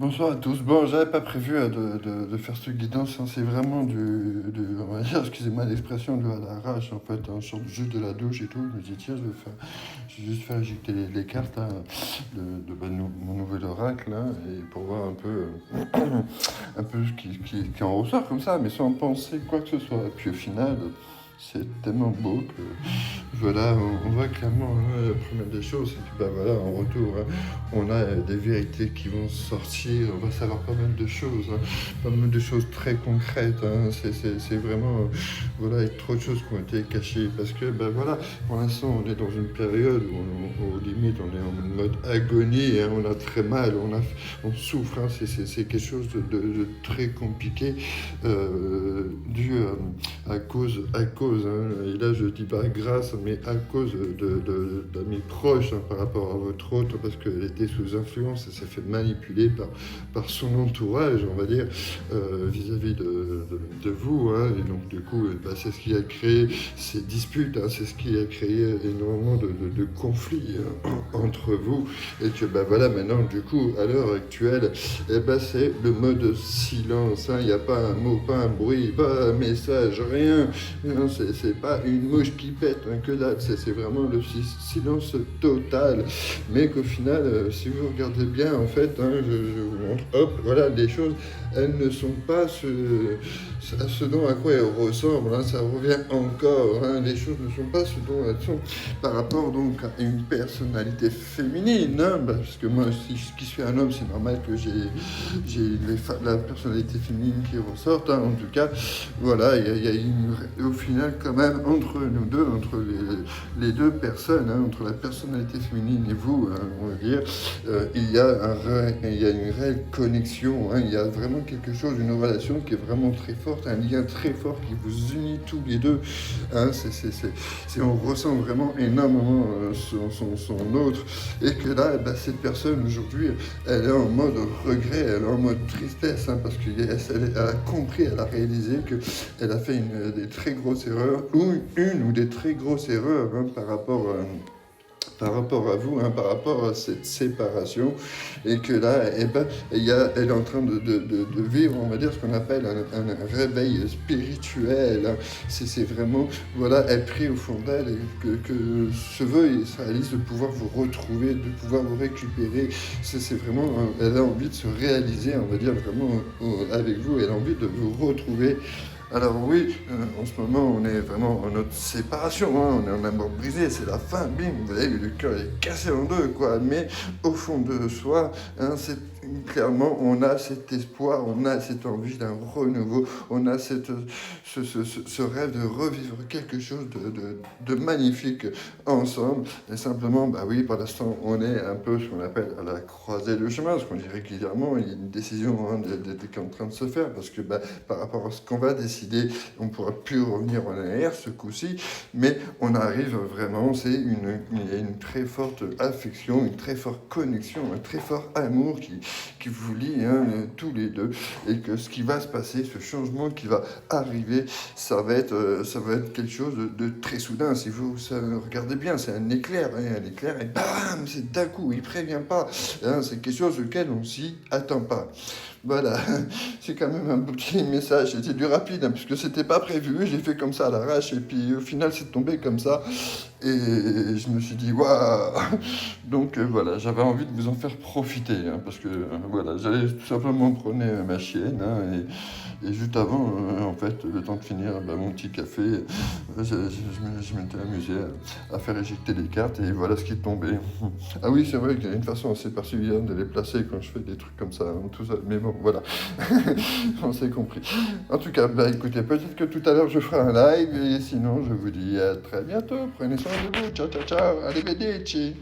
Bonsoir à tous. Bon, j'avais pas prévu de faire ce guidance, hein. C'est vraiment on va dire, excusez-moi l'expression, à l'arrache, en fait, hein. Je sors juste de la douche et tout. Je me dis, tiens, je vais juste faire éjecter les cartes, hein, mon nouvel oracle, là, et pour voir un peu ce qui en ressort comme ça, mais sans penser quoi que ce soit. Et puis au final, c'est tellement beau que voilà, on voit clairement, hein, la première des choses, c'est que bah, voilà, en retour, hein, on a des vérités qui vont sortir, on va savoir pas mal de choses, hein, pas mal de choses très concrètes, hein. C'est vraiment, voilà, il y a trop de choses qui ont été cachées, parce que bah, voilà, pour l'instant, on est dans une période où, au limite, on est en mode agonie, hein, on a très mal, on souffre, hein. C'est quelque chose de très compliqué, dû à cause, hein, et là je dis pas grâce, mais à cause d'amis proches, hein, par rapport à votre autre, parce qu'elle était sous influence et s'est fait manipuler par son entourage, on va dire, vis-à-vis de vous, hein, et donc du coup, bah, c'est ce qui a créé ces disputes, hein, c'est ce qui a créé énormément de conflits, hein, entre vous, et que bah, voilà, maintenant, du coup, à l'heure actuelle, eh ben, c'est le mode silence, hein. Il n'y a pas un mot, pas un bruit, pas un message, rien. Non, c'est pas une mouche qui pète, hein, que dalle, c'est vraiment le silence total. Mais qu'au final, si vous regardez bien, en fait, hein, je vous montre, hop, voilà, les choses, elles ne sont pas ce dont à quoi elles ressemblent, hein, ça revient encore, hein, les choses ne sont pas ce dont elles sont par rapport donc à une personnalité féminine, hein, bah, parce que moi, si je suis un homme, c'est normal que la personnalité féminine qui ressorte, hein, en tout cas, voilà, il y a au final quand même entre nous deux, entre les deux personnes, hein, entre la personnalité féminine et vous, hein, on va dire, il y a une réelle connexion, hein, il y a vraiment quelque chose, une relation qui est vraiment très forte, un lien très fort qui vous unit tous les deux, hein, on ressent vraiment énormément son autre, et que là, bah, cette personne aujourd'hui, elle est en mode regret, elle est en mode tristesse, hein, parce qu'elle a compris, elle a réalisé qu'elle a fait des très grosses erreurs, ou une ou des très grosses erreurs, hein, par rapport à vous, hein, par rapport à cette séparation, et que là, eh ben, elle est en train de vivre, on va dire, ce qu'on appelle un réveil spirituel, hein. C'est vraiment, voilà, elle prie au fond d'elle, et que ce veuille se réalise, de pouvoir vous retrouver, de pouvoir vous récupérer. C'est vraiment, elle a envie de se réaliser, on va dire, vraiment, avec vous, elle a envie de vous retrouver. Alors oui, en ce moment, on est vraiment en notre séparation, hein, on est en amour brisé, c'est la fin, bim, vous avez vu, le cœur est cassé en deux, quoi. Mais au fond de soi, hein, clairement, on a cet espoir, on a cette envie d'un renouveau, on a ce rêve de revivre quelque chose de magnifique ensemble. Et simplement, bah oui, pour l'instant, on est un peu ce qu'on appelle à la croisée du chemin, ce qu'on dit régulièrement, il y a une décision, hein, qui est en train de se faire, parce que bah, par rapport à ce qu'on va décider, on ne pourra plus revenir en arrière ce coup-ci, mais on arrive vraiment, il y a une très forte affection, une très forte connexion, un très fort amour qui vous lie, hein, tous les deux, et que ce qui va se passer, ce changement qui va arriver, ça va être quelque chose de très soudain. Si vous regardez bien, c'est un éclair, hein, un éclair, et bam, c'est d'un coup, il prévient pas, hein, c'est quelque chose auquel on s'y attend pas. Voilà, c'est quand même un petit message, c'était du rapide, hein, puisque c'était pas prévu, j'ai fait comme ça à l'arrache, et puis au final c'est tombé comme ça, et je me suis dit, waouh. Donc voilà, j'avais envie de vous en faire profiter, hein, parce que voilà, j'allais tout simplement prendre ma chienne, hein, et juste avant, en fait, le temps de finir bah, mon petit café, je m'étais amusé à faire éjecter les cartes, et voilà ce qui est tombé. Ah oui, c'est vrai qu'il y a une façon assez particulière de les placer quand je fais des trucs comme ça, hein, tout ça, mais bon, voilà, on s'est compris. En tout cas, bah écoutez, peut-être que tout à l'heure je ferai un live, et sinon je vous dis à très bientôt, prenez soin de vous, ciao ciao ciao, arrivederci.